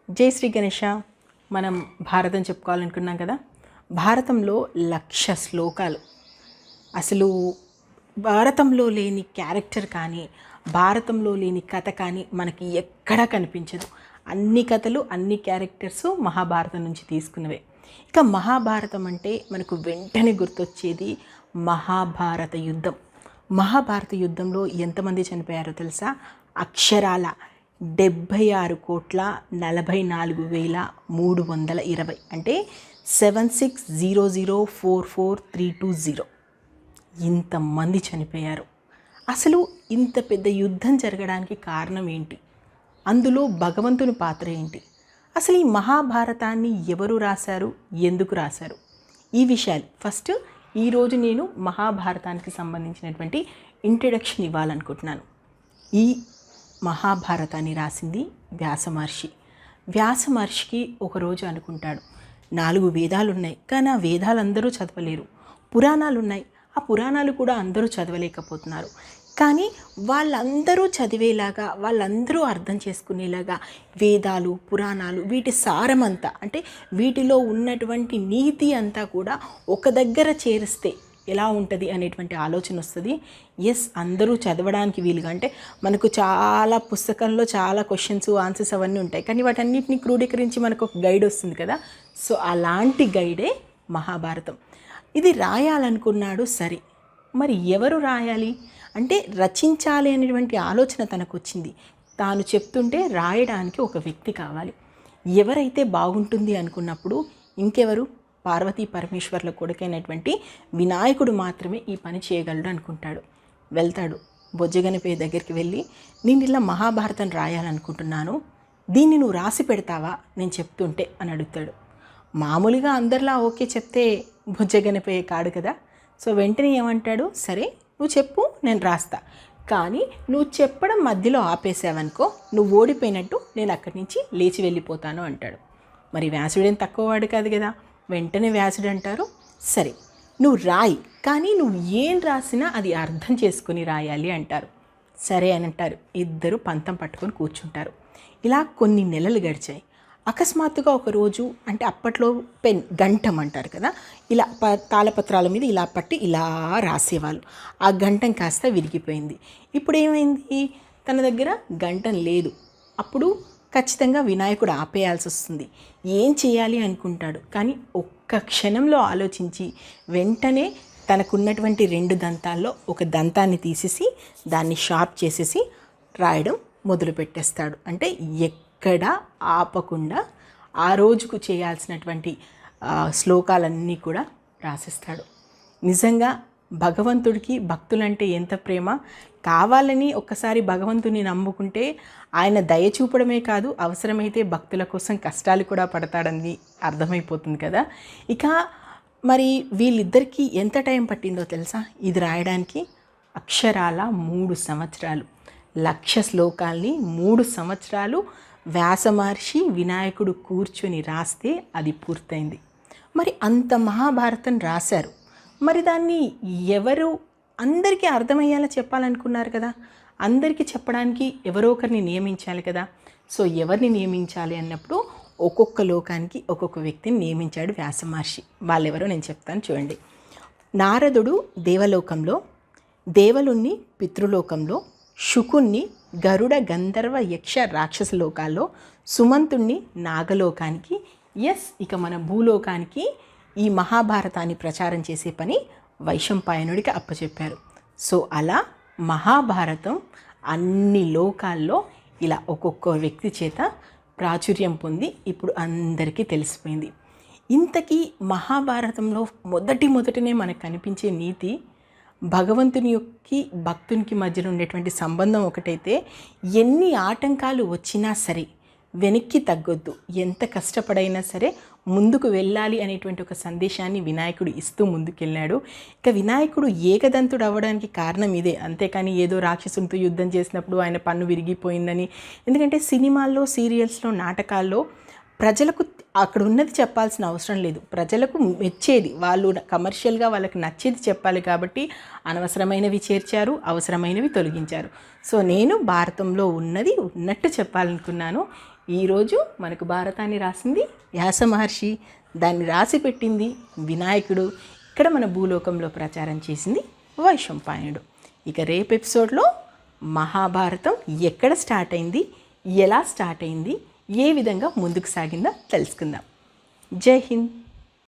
జై శ్రీ గణేష. మనం భారతం చెప్పుకోవాలనుకున్నాం కదా. భారతంలో 1,00,000 శ్లోకాలు. అసలు భారతంలో లేని క్యారెక్టర్ కానీ, భారతంలో లేని కథ కానీ మనకి ఎక్కడా కనిపించదు. అన్ని కథలు, అన్ని క్యారెక్టర్స్ మహాభారతం నుంచి తీసుకున్నవే. ఇక మహాభారతం అంటే మనకు వెంటనే గుర్తొచ్చేది మహాభారత యుద్ధం. మహాభారత యుద్ధంలో ఎంతమంది చనిపోయారో తెలుసా? అక్షరాల 76,44,320, అంటే 76,00,44320. ఇంతమంది చనిపోయారు. అసలు ఇంత పెద్ద యుద్ధం జరగడానికి కారణం ఏంటి? అందులో భగవంతుని పాత్ర ఏంటి? అసలు ఈ మహాభారతాన్ని ఎవరు రాశారు, ఎందుకు రాశారు? ఈ విషయాలు ఫస్ట్ ఈరోజు నేను మహాభారతానికి సంబంధించినటువంటి ఇంట్రడక్షన్ ఇవ్వాలనుకుంటున్నాను. ఈ మహాభారతాన్ని రాసింది వ్యాస మహర్షి. వ్యాస మహర్షికి ఒకరోజు అనుకుంటాడు, 4 వేదాలు ఉన్నాయి, కానీ ఆ వేదాలు అందరూ చదవలేరు. పురాణాలు ఉన్నాయి, ఆ పురాణాలు కూడా అందరూ చదవలేకపోతున్నారు. కానీ వాళ్ళందరూ చదివేలాగా, వాళ్ళందరూ అర్థం చేసుకునేలాగా వేదాలు, పురాణాలు, వీటి సారమంతా, అంటే వీటిలో ఉన్నటువంటి నీతి అంతా కూడా ఒక దగ్గర చేరిస్తే ఎలా ఉంటుంది అనేటువంటి ఆలోచన వస్తుంది. అందరూ చదవడానికి వీలుగా, అంటే మనకు చాలా పుస్తకంలో చాలా క్వశ్చన్స్, ఆన్సర్స్ అవన్నీ ఉంటాయి, కానీ వాటన్నిటిని క్రోడీకరించి మనకు ఒక గైడ్ వస్తుంది కదా. సో అలాంటి గైడే మహాభారతం. ఇది రాయాలనుకున్నాడు. సరే, మరి ఎవరు రాయాలి అంటే రచించాలి అనేటువంటి ఆలోచన తనకు వచ్చింది. తాను చెప్తుంటే రాయడానికి ఒక వ్యక్తి కావాలి. ఎవరైతే బాగుంటుంది అనుకున్నప్పుడు ఇంకెవరు? పార్వతీ పరమేశ్వర్ల కొడుకైనటువంటి వినాయకుడు మాత్రమే ఈ పని చేయగలడు అనుకుంటాడు. వెళ్తాడు బొజ్జగణపయ్య దగ్గరికి వెళ్ళి, నేను ఇలా మహాభారతం రాయాలనుకుంటున్నాను, దీన్ని నువ్వు రాసి పెడతావా నేను చెప్తుంటే అని అడుగుతాడు. మామూలుగా అందరిలా ఓకే చెప్తే బొజ్జగణపయ్య కాడు కదా. సో వెంటనే ఏమంటాడు, సరే నువ్వు చెప్పు, నేను రాస్తా, కానీ నువ్వు చెప్పడం మధ్యలో ఆపేసావనుకో, నువ్వు ఓడిపోయినట్టు, నేను అక్కడి నుంచి లేచి వెళ్ళిపోతాను అంటాడు. మరి వ్యాసుడేం తక్కువవాడు కాదు కదా. వెంటనే వ్యాసుడు అంటారు, సరే నువ్వు రాయి, కానీ నువ్వు ఏం రాసినా అది అర్థం చేసుకుని రాయాలి అంటారు. సరే అని అంటారు. ఇద్దరు పంతం పట్టుకొని కూర్చుంటారు. ఇలా కొన్ని నెలలు గడిచాయి. అకస్మాత్తుగా ఒకరోజు, అంటే అప్పట్లో గంటం అంటారు కదా, ఇలా తాళపత్రాల మీద ఇలా పట్టి ఇలా రాసేవాళ్ళు. ఆ గంటం కాస్త విరిగిపోయింది. ఇప్పుడు ఏమైంది? తన దగ్గర గంటం లేదు. అప్పుడు ఖచ్చితంగా వినాయకుడు ఆపేయాల్సి వస్తుంది. ఏం చేయాలి అనుకుంటాడు, కానీ ఒక్క క్షణంలో ఆలోచించి వెంటనే తనకున్నటువంటి 2 దంతాల్లో ఒక దంతాన్ని తీసేసి దాన్ని షార్ప్ చేసేసి రాయడం మొదలు పెట్టేస్తాడు. అంటే ఎక్కడ ఆపకుండా ఆ రోజుకు చేయాల్సినటువంటి శ్లోకాలన్నీ కూడా రాసిస్తాడు. నిజంగా భగవంతుడికి భక్తులంటే ఎంత ప్రేమ! కావాలని ఒక్కసారి భగవంతుని నమ్ముకుంటే ఆయన దయ చూపడమే కాదు, అవసరమైతే భక్తుల కోసం కష్టాలు కూడా పడతాడని అర్థమైపోతుంది కదా. ఇక మరి వీళ్ళిద్దరికీ ఎంత టైం పట్టిందో తెలుసా ఇది రాయడానికి? అక్షరాల 3 సంవత్సరాలు. 1,00,000 శ్లోకాల్ని 3 సంవత్సరాలు వ్యాస మహర్షి, వినాయకుడు కూర్చొని రాస్తే అది పూర్తయింది. మరి అంత మహాభారతం రాశారు. మరి దాన్ని ఎవరు అందరికీ అర్థమయ్యేలా చెప్పాలనుకున్నారు కదా. అందరికీ చెప్పడానికి ఎవరో ఒకరిని నియమించాలి కదా. సో ఎవరిని నియమించాలి అన్నప్పుడు ఒక్కొక్క లోకానికి ఒక్కొక్క వ్యక్తిని నియమించాడు వ్యాస మహర్షి. వాళ్ళెవరో నేను చెప్తాను చూడండి. నారదుడు దేవలోకంలో, దేవలుణ్ణి పితృలోకంలో, శుకుణ్ణి గరుడ గంధర్వ యక్ష రాక్షస లోకాల్లో, సుమంతుణ్ణి నాగలోకానికి, ఇక మన భూలోకానికి ఈ మహాభారతాన్ని ప్రచారం చేసే పని వైశంపాయనుడికి అప్పచెప్పారు. సో అలా మహాభారతం అన్ని లోకాల్లో ఇలా ఒక్కొక్క వ్యక్తి చేత ప్రాచుర్యం పొంది ఇప్పుడు అందరికీ తెలిసిపోయింది. ఇంతకీ మహాభారతంలో మొదటినే మనకు కనిపించే నీతి, భగవంతుని యొక్క భక్తునికి మధ్యలో ఉండేటువంటి సంబంధం ఒకటైతే ఎన్ని ఆటంకాలు వచ్చినా సరే వెనక్కి తగ్గొద్దు, ఎంత కష్టపడైనా సరే ముందుకు వెళ్ళాలి అనేటువంటి ఒక సందేశాన్ని వినాయకుడు ఇస్తూ ముందుకెళ్ళాడు. ఇక వినాయకుడు ఏకదంతుడు అవ్వడానికి కారణం ఇదే, అంతేకాని ఏదో రాక్షసునితో యుద్ధం చేసినప్పుడు ఆయన పన్ను విరిగిపోయిందని. ఎందుకంటే సినిమాల్లో, సీరియల్స్లో, నాటకాల్లో ప్రజలకు అక్కడ ఉన్నది చెప్పాల్సిన అవసరం లేదు. ప్రజలకు మెచ్చేది, వాళ్ళు కమర్షియల్గా వాళ్ళకి నచ్చేది చెప్పాలి. కాబట్టి అనవసరమైనవి చేర్చారు, అవసరమైనవి తొలగించారు. సో నేను భారతంలో ఉన్నది ఉన్నట్టు చెప్పాలనుకున్నాను. ఈరోజు మనకు భారతాన్ని రాసింది వ్యాస మహర్షి, దాన్ని రాసి పెట్టింది వినాయకుడు, ఇక్కడ మన భూలోకంలో ప్రచారం చేసింది వైశంపాయనుడు. ఇక రేపు ఎపిసోడ్లో మహాభారతం ఎక్కడ స్టార్ట్ అయింది, ఎలా స్టార్ట్ అయింది, ఏ విధంగా ముందుకు సాగిందో తెలుసుకుందాం. జై హింద్.